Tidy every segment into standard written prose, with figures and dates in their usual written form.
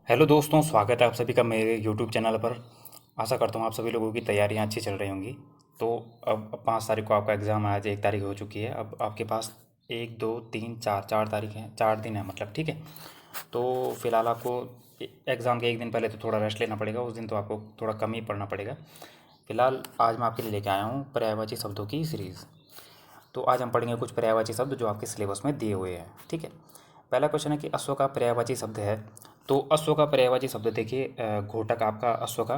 Hello दोस्तों, स्वागत है आप सभी का मेरे यूट्यूब चैनल पर। आशा करता हूँ आप सभी लोगों की तैयारियाँ अच्छी चल रही होंगी। तो अब 5 तारीख को आपका एग्ज़ाम है, आज 1 तारीख हो चुकी है। अब आपके पास 1 2 3 4 तारीख हैं, 4 दिन है मतलब, ठीक है। तो फिलहाल आपको एग्ज़ाम के एक दिन पहले तो थोड़ा रेस्ट लेना पड़ेगा, उस दिन तो आपको थोड़ा कम ही पढ़ना पड़ेगा। फिलहाल आज मैं आपके लिए लेके आया हूँ पर्यायवाची शब्दों की सीरीज़। तो आज हम पढ़ेंगे कुछ पर्यायवाची शब्द जो आपके सिलेबस में दिए हुए हैं, ठीक है। पहला क्वेश्चन है कि अश्व का पर्यायवाची शब्द है। तो अश्व का पर्यायवाची शब्द देखिए, घोटक आपका अश्व का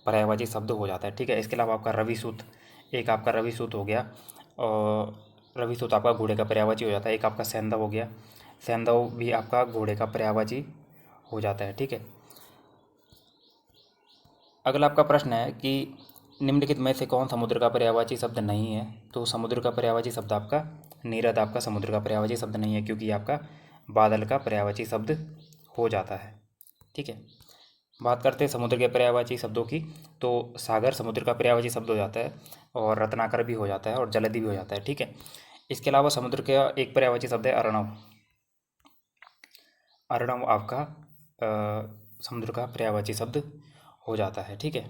पर्यायवाची शब्द हो जाता है, ठीक है। इसके अलावा आपका रविसूत, एक आपका रविसूत हो गया। और रविसूत आपका घोड़े का पर्यायवाची हो जाता है। एक आपका सैंधव हो गया, सैंधव भी आपका घोड़े का पर्यायवाची हो जाता है, ठीक है। अगला आपका प्रश्न है कि निम्नलिखित में से कौन समुद्र का पर्यायवाची शब्द नहीं है। तो समुद्र का पर्यायवाची शब्द आपका नीरद आपका समुद्र का पर्यायवाची शब्द नहीं है, क्योंकि आपका बादल का पर्यायवाची शब्द हो जाता है, ठीक है। बात करते हैं समुद्र के पर्यायवाची शब्दों की। तो सागर समुद्र का पर्यायवाची शब्द हो जाता है, और रत्नाकर भी हो जाता है, और जलधि भी हो जाता है, ठीक है। इसके अलावा समुद्र का एक पर्यायवाची शब्द है अर्णव। अर्णव आपका समुद्र का पर्यायवाची शब्द हो जाता है, ठीक है।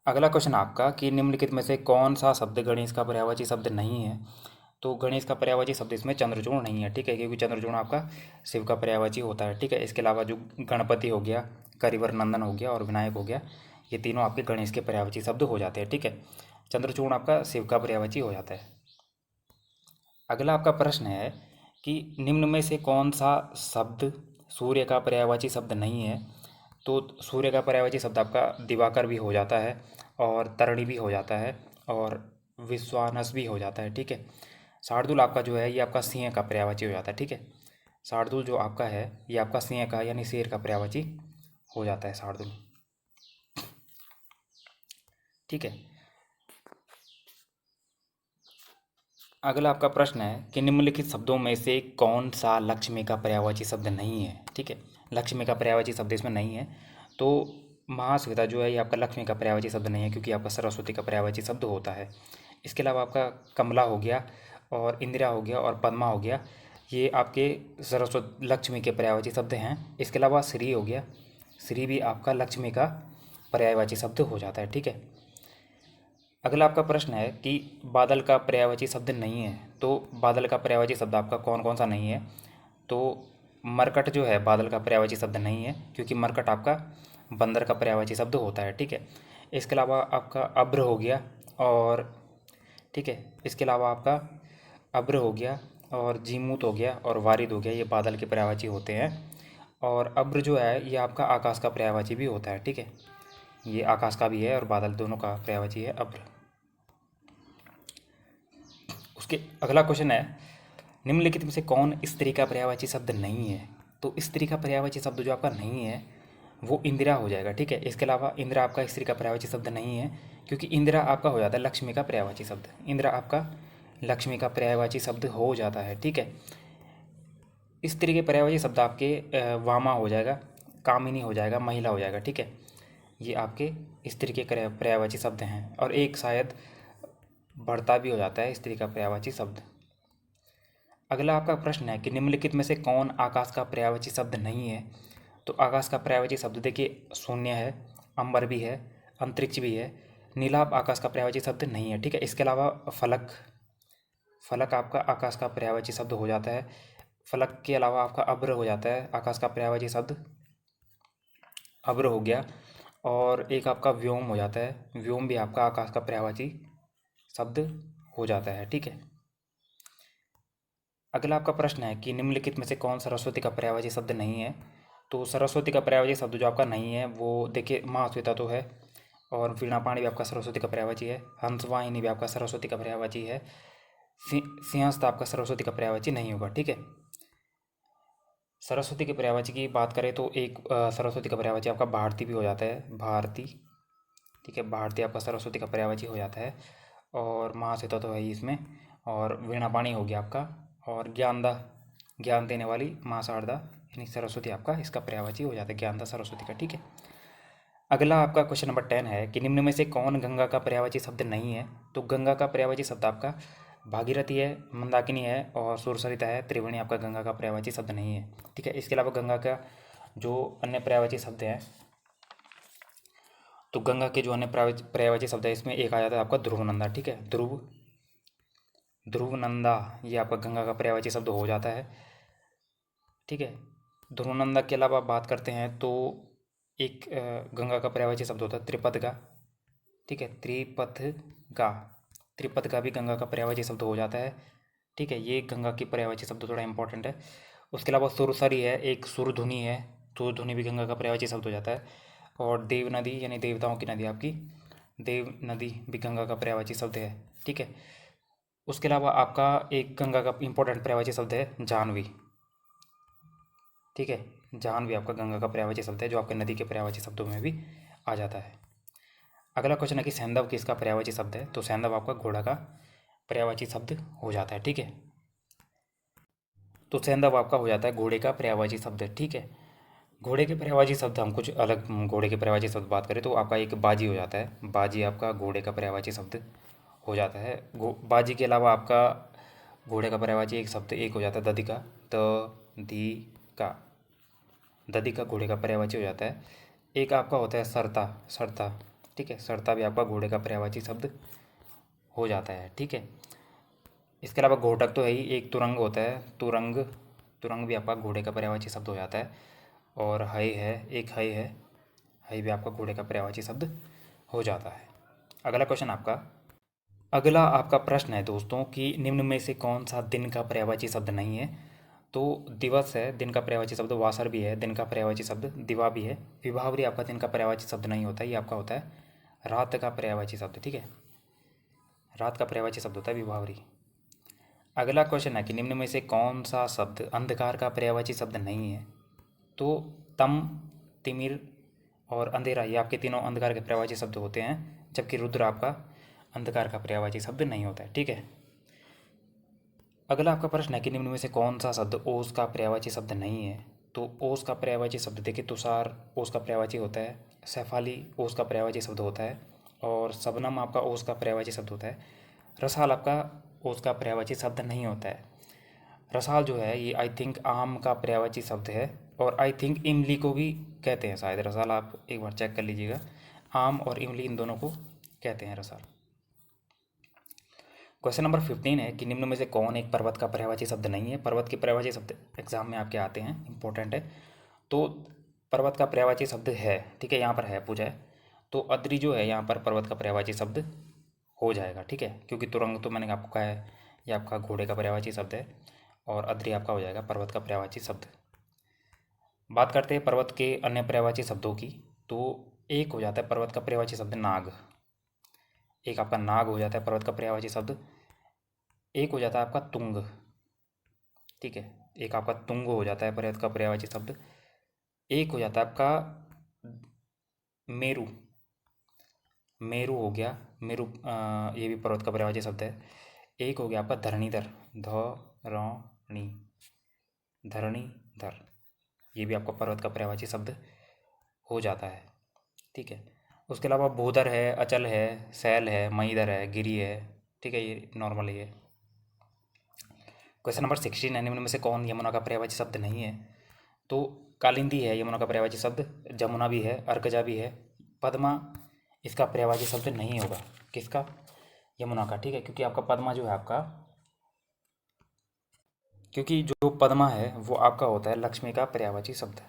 अगला क्वेश्चन आपका कि निम्नलिखित में से कौन सा शब्द गणेश का पर्यायवाची शब्द नहीं है। तो गणेश का पर्यायवाची शब्द इसमें चंद्रचूड़ नहीं है, ठीक है, क्योंकि चंद्रचूड़ आपका शिव का पर्यायवाची होता है, ठीक है। इसके अलावा जो गणपति हो गया, करिवर नंदन हो गया, और विनायक हो गया, ये तीनों आपके गणेश के पर्यायवाची शब्द हो जाते हैं, ठीक है। चंद्रचूड़ आपका शिव का पर्यायवाची हो जाता है। अगला आपका प्रश्न है कि निम्न में से कौन सा शब्द सूर्य का पर्यायवाची शब्द नहीं है। तो सूर्य का पर्यायवाची शब्द आपका दिवाकर भी हो जाता है, और तरणी भी हो जाता है, और विश्वानस भी हो जाता है, ठीक है। शार्दुल आपका जो है ये आपका सिंह का पर्यायवाची हो जाता है, ठीक है। शार्दुल जो आपका है ये आपका सिंह का यानी शेर का पर्यायवाची हो जाता है शार्दुल, ठीक है। अगला आपका प्रश्न है कि निम्नलिखित शब्दों में से कौन सा लक्ष्मी का पर्यायवाची शब्द नहीं है, ठीक है। लक्ष्मी का पर्यायवाची शब्द इसमें नहीं है। तो महाश्वेता जो है ये आपका लक्ष्मी का पर्यायवाची शब्द नहीं है, क्योंकि आपका सरस्वती का पर्यायवाची शब्द होता है। इसके अलावा आपका कमला हो गया, और इंदिरा हो गया, और पद्मा हो गया, ये आपके सरस्वती लक्ष्मी के पर्यायवाची शब्द हैं। इसके अलावा श्री हो गया, श्री भी आपका लक्ष्मी का पर्यायवाची शब्द हो जाता है, ठीक है। अगला आपका प्रश्न है कि बादल का पर्यायवाची शब्द नहीं है। तो बादल का पर्यायवाची शब्द आपका कौन कौन सा नहीं है। तो मरकट जो है बादल का पर्यायवाची शब्द नहीं है, क्योंकि मरकट आपका बंदर का पर्यायवाची शब्द होता है, ठीक है। इसके अलावा आपका अब्र हो गया, और ठीक है, इसके अलावा आपका अब्र हो गया, और जीमूत हो गया, और वारिद हो गया, ये बादल के पर्यायवाची होते हैं। और अब्र जो है ये आपका आकाश का पर्यायवाची भी होता है, ठीक है। ये आकाश का भी है और बादल दोनों का पर्यायवाची है अब्र। उसके अगला क्वेश्चन है, निम्नलिखित में से कौन स्त्री का पर्यायवाची शब्द नहीं है। तो स्त्री का पर्यायवाची शब्द जो आपका नहीं है वो इंदिरा हो जाएगा, ठीक है। इसके अलावा इंदिरा आपका स्त्री का पर्यायवाची शब्द नहीं है, क्योंकि इंदिरा आपका हो जाता है लक्ष्मी का पर्यायवाची शब्द। इंदिरा आपका लक्ष्मी का पर्यायवाची शब्द हो जाता है, ठीक है। स्त्री के पर्यायवाची शब्द आपके वामा हो जाएगा, कामिनी हो जाएगा, महिला हो जाएगा, ठीक है। ये आपके स्त्री के पर्यायवाची शब्द हैं। और एक शायद बढ़ता भी हो जाता है स्त्री का पर्यायवाची शब्द। अगला आपका प्रश्न है कि निम्नलिखित में से कौन आकाश का पर्यायवाची शब्द नहीं है। तो आकाश का पर्यायवाची शब्द देखिए शून्य है, अंबर भी है, अंतरिक्ष भी है। नीलाभ आकाश का पर्यायवाची शब्द नहीं है, ठीक है। इसके अलावा फलक, फलक आपका आकाश का पर्यायवाची शब्द हो जाता है। फलक के अलावा आपका अब्र हो जाता है आकाश का पर्यायवाची शब्द, अब्र हो गया। और एक आपका व्योम हो जाता है, व्योम भी आपका आकाश का पर्यायवाची शब्द हो जाता है, ठीक है। अगला आपका प्रश्न है कि निम्नलिखित में से कौन सरस्वती का पर्यायवाची शब्द नहीं है। तो सरस्वती का पर्यायवाची शब्द जो आपका नहीं है वो देखिए महाश्वेता तो है, और वीणापाणी भी आपका सरस्वती का पर्यायवाची है, हंसवाहिनी भी आपका सरस्वती का पर्यायवाची है, सिंहस्थ आपका सरस्वती का पर्यायवाची नहीं होगा, ठीक है। सरस्वती के पर्यायवाची की बात करें तो एक सरस्वती का पर्यायवाची आपका भारती भी हो जाता है, भारती, ठीक है। भारती आपका सरस्वती का पर्यायवाची हो जाता है, और महाश्वेता तो है ही इसमें। और वीणापाणी हो गया आपका, और ज्ञानदा, ज्ञान देने वाली माँ शारदा यानी सरस्वती आपका इसका पर्यायवाची हो जाता है, ज्ञानदा सरस्वती का, ठीक है। अगला आपका क्वेश्चन नंबर 10 है कि निम्न में से कौन गंगा का पर्यायवाची शब्द नहीं है। तो गंगा का पर्यायवाची शब्द आपका भागीरथी है, मंदाकिनी है, और सुरसरिता है। त्रिवेणी आपका गंगा का पर्यायवाची शब्द नहीं है, ठीक है। इसके अलावा गंगा का जो अन्य पर्यायवाची शब्द हैं, तो गंगा के जो अन्य पर्यायवाची शब्द है इसमें एक आ जाता है आपका ध्रुवनंदा। ठीक है, ध्रुवनंदा ये आपका गंगा का पर्यायवाची शब्द हो जाता है। ठीक है, ध्रुवनंदा के अलावा बात करते हैं तो एक गंगा का पर्यायवाची शब्द होता है त्रिपदगा। ठीक है, त्रिपदगा भी गंगा का पर्यायवाची शब्द हो जाता है। ठीक है, ये गंगा की पर्यायवाची शब्द थोड़ा इंपॉर्टेंट है। उसके अलावा सुरसरी है, एक सुरधुनी है, सुरधुनी भी गंगा का पर्यायवाची शब्द हो जाता है। और देव नदी यानी देवताओं की नदी आपकी देव नदी भी गंगा का पर्यायवाची शब्द है। ठीक है, उसके अलावा आपका एक गंगा का इंपॉर्टेंट पर्यायवाची शब्द है जाह्नवी। ठीक है, जाह्नवी आपका गंगा का पर्यायवाची शब्द है जो आपके नदी के पर्यायवाची शब्दों में भी आ जाता है। अगला क्वेश्चन है कि सैंधव किसका पर्यायवाची शब्द है, तो सैंधव आपका घोड़ा का पर्यायवाची शब्द हो जाता है। ठीक है, तो सैंधव आपका हो जाता है घोड़े का पर्यायवाची शब्द। ठीक है, घोड़े के पर्यायवाची शब्द हम कुछ अलग घोड़े के पर्यायवाची शब्द बात करें तो आपका एक बाजी हो जाता है। बाजी आपका घोड़े का पर्यायवाची शब्द हो जाता है। बाजी के अलावा आपका घोड़े का पर्यायवाची एक शब्द एक हो जाता है दधिका। का दधिका घोड़े का पर्यायवाची हो जाता है। एक आपका होता है सरता सरता। ठीक है, सरता भी आपका घोड़े का पर्यायवाची शब्द हो जाता है। ठीक है, इसके अलावा घोटक तो है ही, एक तुरंग होता है तुरंग भी आपका घोड़े का पर्यायवाची शब्द हो जाता है। और हय है, एक हय है, हय भी आपका घोड़े का पर्यायवाची शब्द हो जाता है। अगला आपका प्रश्न है दोस्तों कि निम्न में से कौन सा दिन का पर्यायवाची शब्द नहीं है, तो दिवस है, दिन का पर्यायवाची शब्द। वासर भी है, दिन का पर्यायवाची शब्द। दिवा भी है। विभावरी आपका दिन का पर्यायवाची शब्द नहीं होता है, ये आपका होता है रात का पर्यायवाची शब्द। ठीक है, रात का पर्यायवाची शब्द होता है विभावरी। अगला क्वेश्चन है कि निम्न में से कौन सा शब्द अंधकार का पर्यायवाची शब्द नहीं है, तो तम, तिमिर और अंधेरा ये आपके तीनों अंधकार के पर्यायवाची शब्द होते हैं, जबकि रुद्र आपका अंधकार का पर्यायवाची शब्द नहीं होता है। ठीक है, अगला आपका प्रश्न है कि निम्न में से कौन सा शब्द ओस का पर्यायवाची शब्द नहीं है, तो ओस का पर्यायवाची शब्द देखिए तुषार ओस का पर्यायवाची होता है, सैफाली ओस का पर्यायवाची शब्द होता है, और शबनम आपका ओस का पर्यायवाची शब्द होता है। रसाल आपका ओस का पर्यायवाची शब्द नहीं होता है। रसाल जो है ये आई थिंक आम का पर्यायवाची शब्द है, और आई थिंक इमली को भी कहते हैं शायद रसाल, आप एक बार चेक कर लीजिएगा। आम और इमली इन दोनों को कहते हैं रसाल। क्वेश्चन नंबर 15 है कि निम्न में से कौन एक पर्वत का पर्यायवाची शब्द नहीं है। पर्वत के पर्यायवाची शब्द एग्जाम में आपके आते हैं, इंपॉर्टेंट है। तो पर्वत का पर्यायवाची शब्द है, ठीक है, यहाँ पर है पूछा है, तो अद्री जो है यहाँ पर पर्वत का पर्यायवाची शब्द हो जाएगा। ठीक है, क्योंकि तुरंग तो मैंने आपको कहा है ये आपका घोड़े का पर्यायवाची शब्द है, और अद्री आपका हो जाएगा पर्वत का पर्यायवाची शब्द। बात करते हैं पर्वत के अन्य पर्यायवाची शब्दों की, तो एक हो जाता है पर्वत का पर्यायवाची शब्द नाग। एक आपका नाग हो जाता है पर्वत का पर्यायवाची शब्द। एक हो जाता है आपका तुंग। ठीक है, एक आपका तुंग हो जाता है पर्वत का पर्यायवाची शब्द। एक हो जाता है आपका मेरू। मेरू हो गया, मेरू ये भी पर्वत का पर्यायवाची शब्द है। एक हो गया आपका धरणीधर, धरणी, धरणीधर, ये भी आपका पर्वत का पर्यायवाची शब्द हो जाता है। ठीक है, उसके अलावा भूधर है, अचल है, शैल है, महीधर है, गिरी है। ठीक है, ये नॉर्मल है। ये क्वेश्चन नंबर 16 है, निम्न में से कौन यमुना का पर्यायवाची शब्द नहीं है, तो कालिंदी है यमुना का पर्यायवाची शब्द, जमुना भी है, अर्कजा भी है, पद्मा इसका पर्यायवाची शब्द नहीं होगा। किसका? यमुना का। ठीक है, क्योंकि आपका पद्मा जो है आपका, क्योंकि जो पद्मा है वो आपका होता है लक्ष्मी का पर्यायवाची शब्द।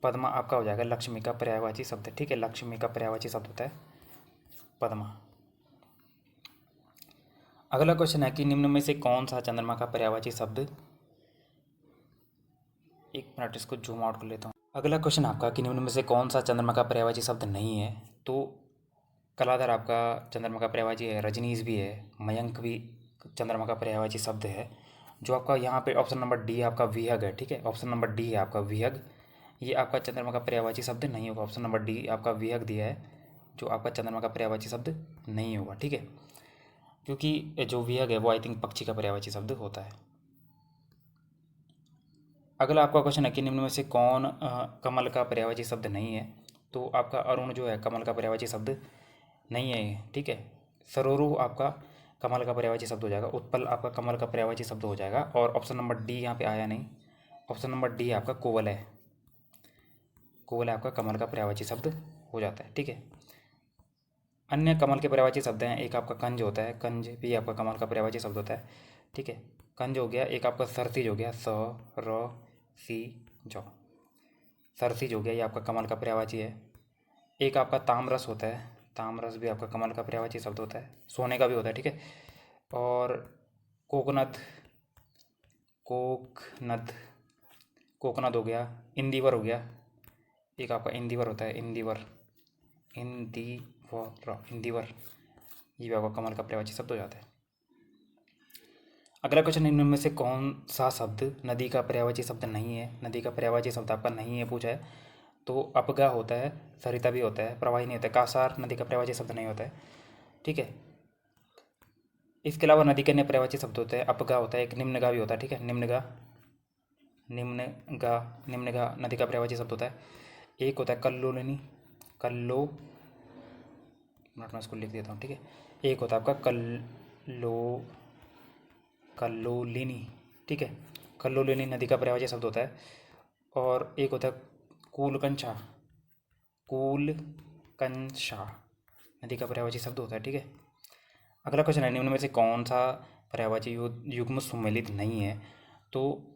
पद्मा आपका हो जाएगा लक्ष्मी का पर्यायवाची शब्द। ठीक है, लक्ष्मी का पर्यायवाची शब्द होता है पद्मा। अगला क्वेश्चन है कि निम्न में से कौन सा चंद्रमा का पर्यायवाची शब्द, एक मिनट इसको जूम आउट कर लेता हूँ। अगला क्वेश्चन आपका कि निम्न में से कौन सा चंद्रमा का पर्यायवाची शब्द नहीं है, तो कलाधर आपका चंद्रमा का पर्यायवाची है, रजनीश भी है, मयंक भी चंद्रमा का पर्यायवाची शब्द है। जो आपका यहाँ पे ऑप्शन नंबर डी आपका विहग है। ठीक है, ऑप्शन नंबर डी है आपका विहग, ये आपका चंद्रमा का पर्यायवाची शब्द नहीं होगा। ऑप्शन नंबर डी आपका विहग दिया है, जो आपका चंद्रमा का पर्यायवाची शब्द नहीं होगा। ठीक है, क्योंकि जो विहग है वो आई थिंक पक्षी का पर्यायवाची शब्द होता है। अगला आपका क्वेश्चन है कि निम्न में से कौन कमल का पर्यायवाची शब्द नहीं है, तो आपका अरुण जो है कमल का पर्यायवाची शब्द नहीं है। ठीक है, सरोरु आपका कमल का पर्यायवाची शब्द हो जाएगा, उत्पल आपका कमल का पर्यायवाची शब्द हो जाएगा, और ऑप्शन नंबर डी यहाँ पे आया नहीं। ऑप्शन नंबर डी आपका कोवल है। कोवल आपका कमल का पर्यायवाची शब्द हो जाता है, ठीक है। अन्य कमल के पर्यायवाची शब्द हैं, एक आपका कंज होता है, कंज भी आपका कमल का पर्यायवाची शब्द होता है, ठीक है। कंज हो गया। एक आपका सरसिज हो गया, स र सी ज, सरसिज हो गया, ये आपका कमल का पर्यायवाची है। एक आपका तामरस होता है, तामरस भी आपका कमल का पर्यायवाची शब्द होता है, सोने का भी होता है, ठीक है। और कोकनद, कोकनद, कोकनद हो गया। इंदिवर हो गया, एक आपका इंदिवर होता है, इंदिवर, इंदिवर, ये भी आपका कमल का पर्यायवाची शब्द हो जाता है। अगला क्वेश्चन, इनमें से कौन सा शब्द नदी का पर्यायवाची शब्द नहीं है? नदी का पर्यायवाची शब्द आपका नहीं है पूछा है, तो अपगा होता है, सरिता भी होता है, प्रवाही नहीं होता है, कासार नदी का पर्यायवाची शब्द नहीं होता है, ठीक है। इसके अलावा नदी के अन्य पर्यायवाची शब्द होते हैं, अपगा होता है, एक निम्नगा भी होता है, ठीक है, निम्नगा, निम्नगा, निम्नगा नदी का पर्यायवाची शब्द होता है। एक होता है कल्लोलिनी, कल्लो, मिनट में इसको लिख देता हूँ, ठीक है। एक होता है आपका कल्लोलिनी, ठीक है, कल्लोलिनी नदी का पर्यायवाची शब्द होता है। और एक होता है कूलकंछा, कूलकंछा नदी का पर्यायवाची शब्द होता है, ठीक है। अगला क्वेश्चन है, निम्न में से कौन सा पर्यायवाची युग्म सुमेलित नहीं है? तो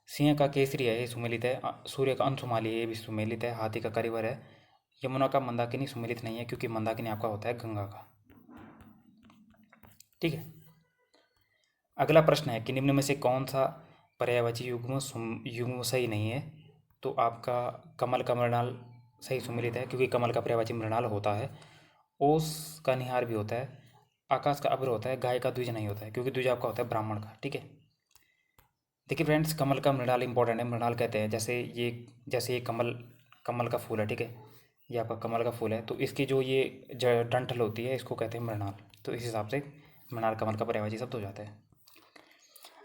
सिंह का केसरी है, ये सुमेलित है। सूर्य का अंशुमाली है, ये भी सुमेलित है। हाथी का करिवर है। यमुना का मंदाकिनी सुमेलित नहीं है, क्योंकि मंदाकिनी आपका होता है गंगा का, ठीक है। अगला प्रश्न है कि निम्न में से कौन सा पर्यायवाची युग्म सही नहीं है? तो आपका कमल का मृणाल सही सुमेलित है, क्योंकि कमल का पर्यायवाची मृणाल होता है। ओस का निहार भी होता है। आकाश का अभ्र होता है। गाय का द्विज नहीं होता है, क्योंकि द्विज आपका होता है ब्राह्मण का, ठीक है। देखिए फ्रेंड्स, कमल का मृणाल इंपॉर्टेंट है। मृणाल कहते हैं जैसे ये कमल का फूल है, ठीक है, ये आपका कमल का फूल है, तो इसकी जो ये डंठल होती है, इसको कहते हैं मृणाल। तो इस हिसाब से मृणाल कमल का पर्यायवाची शब्द हो जाता है।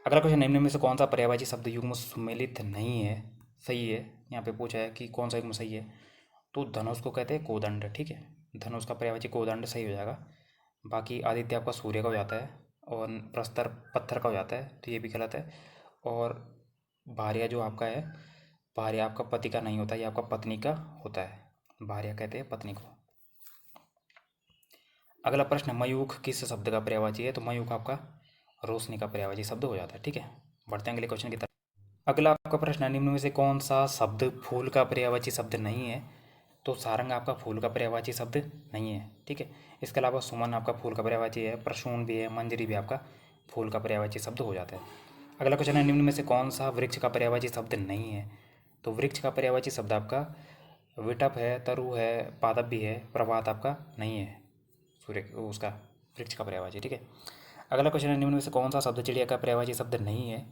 अगला क्वेश्चन, निम्न में से कौन सा पर्यायवाची शब्द युग्म सुमेलित नहीं है? सही है, यहाँ पे पूछा है कि कौन सा युग्म सही है, तो धनुष को कहते हैं कोदंड, ठीक है। धनुष का पर्यायवाची कोदंड सही हो जाएगा। बाकी आदित्य आपका सूर्य का हो जाता है, और प्रस्तर पत्थर का हो जाता है, तो ये भी गलत है। और भार्या जो आपका है, भार्या आपका पति का नहीं होता, ये आपका पत्नी का होता है। भार्या कहते हैं पत्नी को। अगला प्रश्न, मयूख किस शब्द का पर्यायवाची है? तो मयूख आपका रोशनी का पर्यायवाची शब्द हो जाता है, ठीक है। बढ़ते हैं अगले क्वेश्चन की तरफ। अगला आपका प्रश्न है, निम्न में से कौन सा शब्द फूल का पर्यायवाची शब्द नहीं है? तो सारंग आपका फूल का पर्यायवाची शब्द नहीं है, ठीक है। इसके अलावा सुमन आपका फूल का पर्यायवाची है, प्रसून भी है, मंजरी भी आपका फूल का पर्यायवाची शब्द हो जाता है। अगला क्वेश्चन है, निम्न में से कौन सा वृक्ष का पर्यायवाची शब्द नहीं है? तो वृक्ष का पर्यायवाची शब्द आपका विटप है, तरु है, पादप भी है, प्रभात आपका नहीं है, सूर्य उसका वृक्ष का पर्यायवाची, ठीक है। अगला क्वेश्चन है, निम्न में से कौन सा शब्द चिड़िया का पर्यायवाची शब्द नहीं है?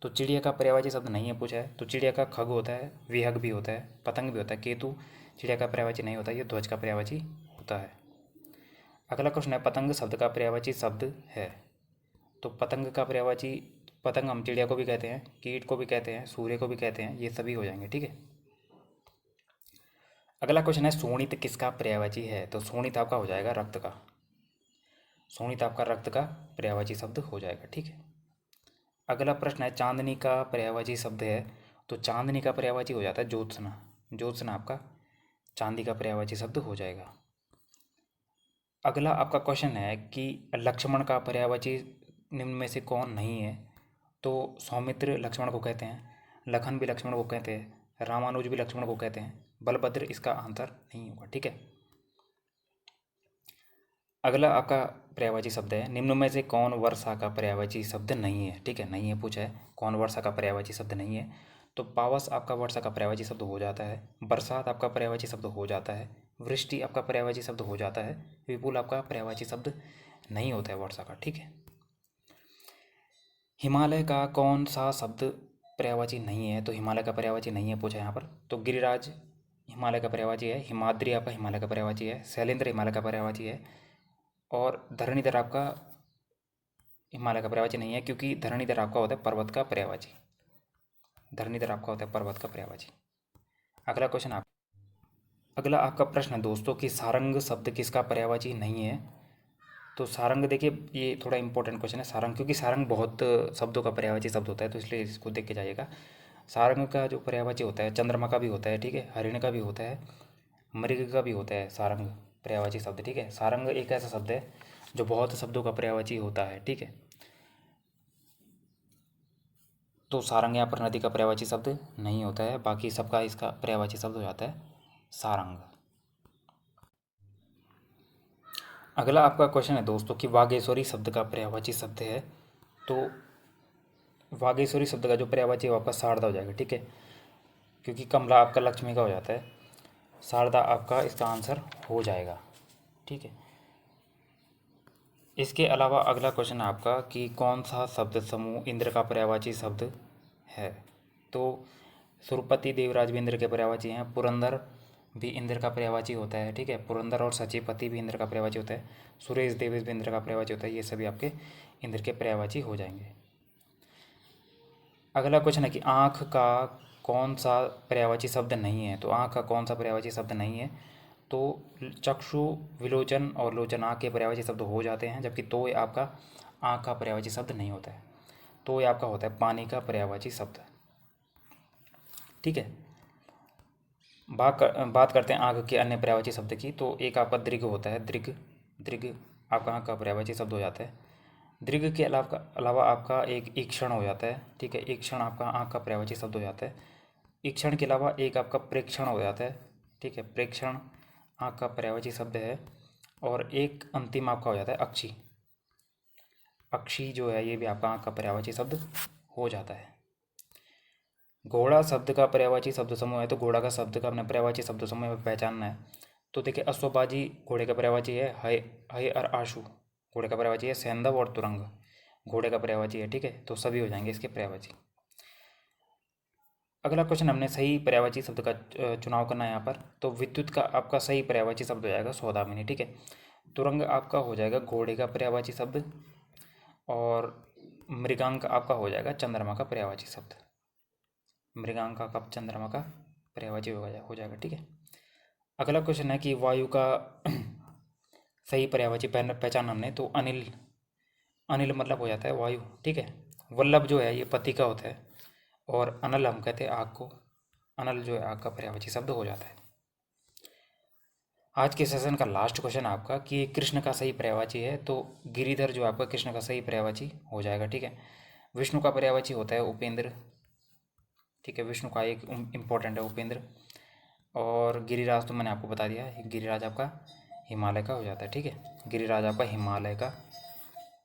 तो चिड़िया का पर्यायवाची शब्द नहीं है पूछा है, तो चिड़िया का खग होता है, विहग भी होता है, पतंग भी होता है। केतु चिड़िया का पर्यायवाची नहीं होता, ये ध्वज का पर्यायवाची होता है। अगला क्वेश्चन है, पतंग शब्द का पर्यायवाची शब्द है? तो पतंग का पर्यायवाची, पतंग हम चिड़िया को भी कहते हैं, कीट को भी कहते हैं, सूर्य को भी कहते हैं, ये सभी हो जाएंगे, ठीक है। अगला क्वेश्चन है, शोणित किसका पर्यायवाची है? तो शोणित आपका हो जाएगा रक्त का, शोणित आपका रक्त का पर्यायवाची शब्द हो जाएगा, ठीक है। अगला प्रश्न है, चांदनी का पर्यायवाची शब्द है? तो चांदनी का पर्यायवाची हो जाता है ज्योत्सना, ज्योत्सना आपका चांदी का पर्यायवाची शब्द हो जाएगा। अगला आपका क्वेश्चन है कि लक्ष्मण का पर्यायवाची निम्न में से कौन नहीं है? तो सौमित्र लक्ष्मण को कहते हैं, लखन भी लक्ष्मण को कहते हैं, रामानुज भी लक्ष्मण को कहते हैं, बलभद्र इसका आंसर नहीं होगा, ठीक है। अगला आपका पर्यायवाची शब्द है, निम्न में से कौन वर्षा का पर्यायवाची शब्द नहीं है? ठीक है, नहीं है पूछा है, कौन वर्षा का पर्यायवाची शब्द नहीं है? तो पावस आपका वर्षा का पर्यायवाची शब्द हो जाता है, बरसात आपका पर्यायवाची शब्द हो जाता है, वृष्टि आपका पर्यायवाची शब्द हो जाता है, विपुल आपका पर्यायवाची शब्द नहीं होता है वर्षा का, ठीक है। हिमालय का कौन सा शब्द पर्यायवाची नहीं है? तो हिमालय का पर्यायवाची नहीं है पूछा है यहाँ पर, तो गिरिराज हिमालय का पर्यायवाची है, हिमाद्री आपका हिमालय का पर्यायवाची है, शैलेंद्र हिमालय का पर्यायवाची है, और धरणीधर आपका हिमालय का पर्यायवाची नहीं है, क्योंकि धरणीधर आपका होता है पर्वत का पर्यायवाची, धरणीधर आपका होता है पर्वत का पर्यायवाची। अगला क्वेश्चन आप, अगला आपका प्रश्न है दोस्तों कि सारंग शब्द किसका पर्यायवाची नहीं है? तो सारंग देखिए, ये थोड़ा इंपॉर्टेंट क्वेश्चन है सारंग, क्योंकि सारंग बहुत शब्दों का पर्यायवाची शब्द होता है, तो इसलिए इसको देख के जाइएगा। सारंग का जो पर्यायवाची होता है चंद्रमा का भी होता है, ठीक है, हरिण का भी होता है, मृग का भी होता है सारंग पर्यायवाची शब्द, ठीक है। सारंग एक ऐसा शब्द है जो बहुत शब्दों का पर्यायवाची होता है, ठीक है। तो सारंग यहाँ पर नदी का पर्यायवाची शब्द नहीं होता है, बाकी सबका इसका पर्यायवाची शब्द हो जाता है सारंग। अगला आपका क्वेश्चन है दोस्तों कि वागेश्वरी शब्द का पर्यायवाची शब्द है, तो वागेश्वरी शब्द का जो पर्यायवाची है वो आपका शारदा हो जाएगा, ठीक है, क्योंकि कमला आपका लक्ष्मी का हो जाता है, शारदा आपका इसका आंसर हो जाएगा, ठीक है। इसके अलावा अगला क्वेश्चन है आपका कि कौन सा शब्द समूह इंद्र का पर्यायवाची शब्द है, तो सुरपति देवराज भी इंद्र के पर्यायवाची हैं, पुरंदर भी इंद्र का पर्यायवाची होता है, ठीक है, पुरंदर और सचिपति भी इंद्र का पर्यायवाची होता है, सुरेश देवेश भी इंद्र का पर्यायवाची होता है, ये सभी आपके इंद्र के पर्यायवाची हो जाएंगे। अगला क्वेश्चन है कि आँख का कौन सा पर्यायवाची शब्द नहीं है, तो आँख का कौन सा पर्यायवाची शब्द नहीं है, तो चक्षु, विलोचन और लोचन आँख के पर्यायवाची शब्द हो जाते हैं, जबकि तो ये आपका आँख का पर्यायवाची शब्द नहीं होता है, तो ये आपका होता है पानी का पर्यायवाची शब्द, ठीक है। बात करते हैं आँख के अन्य पर्यायवाची शब्द की, तो एक आपका दृग होता है, दृग दृग आपका आँख का पर्यायवाची शब्द हो जाता है। दृग के अलावा आपका एक ईक्षण हो जाता है, ठीक है, ईक्षण आपका आँख का पर्यायवाची शब्द हो जाता है। ईक्षण के अलावा एक आपका प्रेक्षण हो जाता है, ठीक है, प्रेक्षण आँख का पर्यायवाची शब्द है। और एक अंतिम आपका हो जाता है अक्षी, अक्षी जो है ये भी आपका आँख का पर्यायवाची शब्द हो जाता है। घोड़ा शब्द का पर्यायवाची शब्द समूह है, तो घोड़ा का शब्द का अपने पर्यायवाची शब्द समूह में पहचानना है, तो देखिए अश्वबाजी घोड़े का पर्यायवाची है, हय हय और आशु घोड़े का पर्यायवाची है, सैंधव और तुरंग घोड़े का पर्यायवाची है, ठीक है, तो सभी हो जाएंगे इसके पर्यायवाची। अगला क्वेश्चन हमने सही पर्यायवाची शब्द का चुनाव करना है यहाँ पर, तो विद्युत का आपका सही पर्यायवाची शब्द हो जाएगा सौदामिनी, ठीक है। तुरंग आपका हो जाएगा घोड़े का पर्यायवाची शब्द, और मृगांक आपका हो जाएगा चंद्रमा का पर्यायवाची शब्द, मृगांक का चंद्रमा का पर्यायवाची हो जाएगा, ठीक है। अगला क्वेश्चन है कि वायु का सही पर्यायवाची पहचान हमने, तो अनिल, अनिल मतलब हो जाता है वायु, ठीक है। वल्लभ जो है ये पति का होता है, और अनल हम कहते हैं आग को, अनल जो है आग का पर्यायवाची शब्द हो जाता है। आज के सेशन का लास्ट क्वेश्चन आपका कि कृष्ण का सही पर्यायवाची है, तो गिरिधर जो आपका कृष्ण का सही पर्यायवाची हो जाएगा, ठीक है। विष्णु का पर्यायवाची होता है उपेंद्र, ठीक है, विष्णु का एक इम्पोर्टेंट है उपेंद्र। और गिरिराज तो मैंने आपको बता दिया, गिरिराज आपका हिमालय का हो जाता है, ठीक है, गिरिराज आपका हिमालय का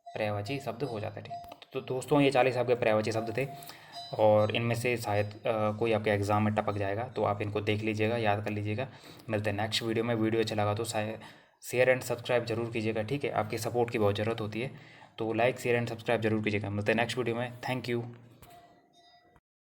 पर्यायवाची शब्द हो जाता है, ठीक। तो दोस्तों ये 40 आपके पर्यायवाची शब्द थे, और इनमें से शायद कोई आपके एग्ज़ाम में टपक जाएगा, तो आप इनको देख लीजिएगा, याद कर लीजिएगा। मिलते हैं नेक्स्ट वीडियो में। वीडियो अच्छा लगा तो शेयर एंड सब्सक्राइब जरूर कीजिएगा, ठीक है, आपकी सपोर्ट की बहुत ज़रूरत होती है, तो लाइक शेयर एंड सब्सक्राइब जरूर कीजिएगा। मिलते हैं नेक्स्ट वीडियो में। Thank you.